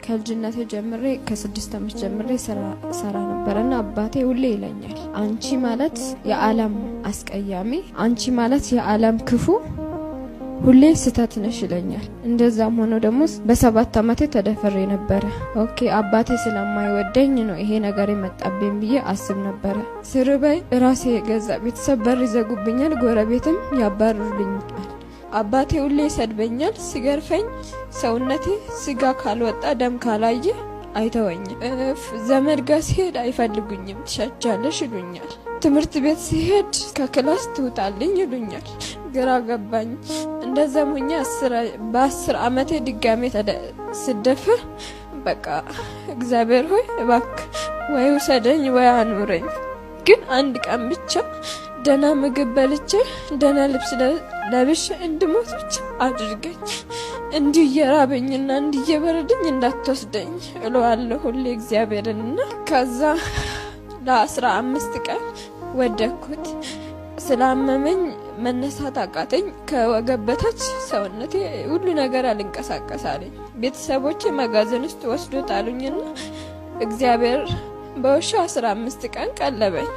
ከልጅነቴ ጀምሬ ከ6 ዓመት ጀምሬ ሰራ ነበርና አባቴ ሁሌ ይለኛል አንቺ ማለት የዓለም አስቀያሚ አንቺ ማለት የዓለም ክፉ ሁሌ ስተት ነሽ ይለኛል። እንደዛም ሆኖ ደግሞ በ7 ዓመቴ ተደፈሬ ነበር። ኦኬ አባቴ ስለማይወደኝ ነው ይሄ ነገር የመጣብኝ ብዬ አስብ ነበር። ስርበይ ራሴ የገዛ ቤተሰብ በር ይዘጉብኛል፣ ጎረቤትም ያባርሩልኛል። አባቴ ሁሌ ይሰድበኛል፣ ሲገርፈኝ ሰውነቴ ስጋ ካልወጣ ደም ካላየ አይተወኝም። ዘመድ ጋር ሲሄድ አይፈልጉኝም፣ ትሸቻለሽ ይሉኛል። ትምህርት ቤት ሲሄድ ከክላስ ትውጣልኝ ይሉኛል። ግራ ገባኝ። እንደዛም ሆኜ በ10 ዓመቴ ድጋሜ ስደፈር በቃ እግዚአብሔር ሆይ እባክህ ወይ ውሰደኝ ወይ አኑረኝ። ግን አንድ ቀን ብቻ ደና ምግብ በልቼ ደና ልብስ ለብሼ እንድሞት ብቻ አድርገኝ። እንዲየራበኝና እንዲየበረደኝ እንዳትወስደኝ እለዋለሁ ሁሌ እግዚአብሔርንና ከዛ ለ15 ቀን ወደኩት። ስላመመኝ መነሳት አቃተኝ። ከወገብ በታች ሰውነቴ ሁሉ ነገር አልንቀሳቀሳለኝ። ቤተሰቦቼ መጋዘን ውስጥ ወስዶ ጣሉኝና እግዚአብሔር በውሻ 15 ቀን ቀለበኝ።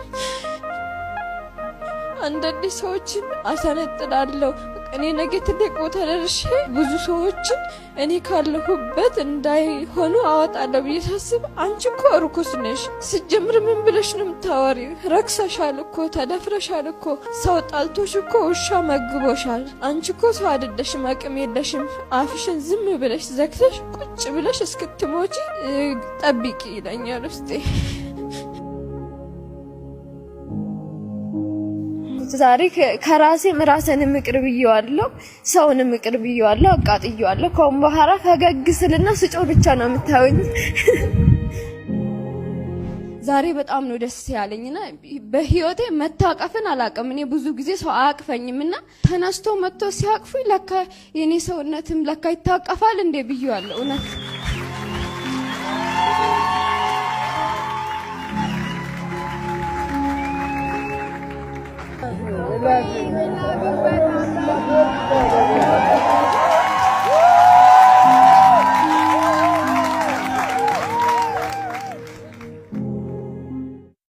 አንዳንድ ሰዎችን አሰነጥላለሁ። እኔ ነገ ትልቅ ቦታ ደርሼ ብዙ ሰዎችን እኔ ካለሁበት እንዳይሆኑ አወጣለሁ ብዬ ሳስብ አንቺ እኮ እርኩስ ነሽ፣ ስጀምር ምን ብለሽ ነው የምታወሪው? ረክሰሻል እኮ ተደፍረሻል እኮ ሰው ጣልቶሽ እኮ ውሻ መግቦሻል። አንቺ እኮ ሰው አይደለሽም፣ አቅም የለሽም። አፍሽን ዝም ብለሽ ዘግተሽ ቁጭ ብለሽ እስክትሞጪ ጠብቂ ይለኛል ውስጤ። ዛሬ ከራሴም ራሴንም ይቅር ብዬዋለሁ፣ ሰውንም ይቅር ብዬዋለሁ፣ አቃጥዬዋለሁ። ከአሁን በኋላ ፈገግ ስልና ስጮህ ብቻ ነው የምታዩኝ። ዛሬ በጣም ነው ደስ ያለኝና በህይወቴ መታቀፍን አላውቅም። እኔ ብዙ ጊዜ ሰው አያቅፈኝምና ተነስቶ መጥቶ ሲያቅፉኝ ለካ የኔ ሰውነትም ለካ ይታቀፋል እንዴ ብዬዋለሁ እውነት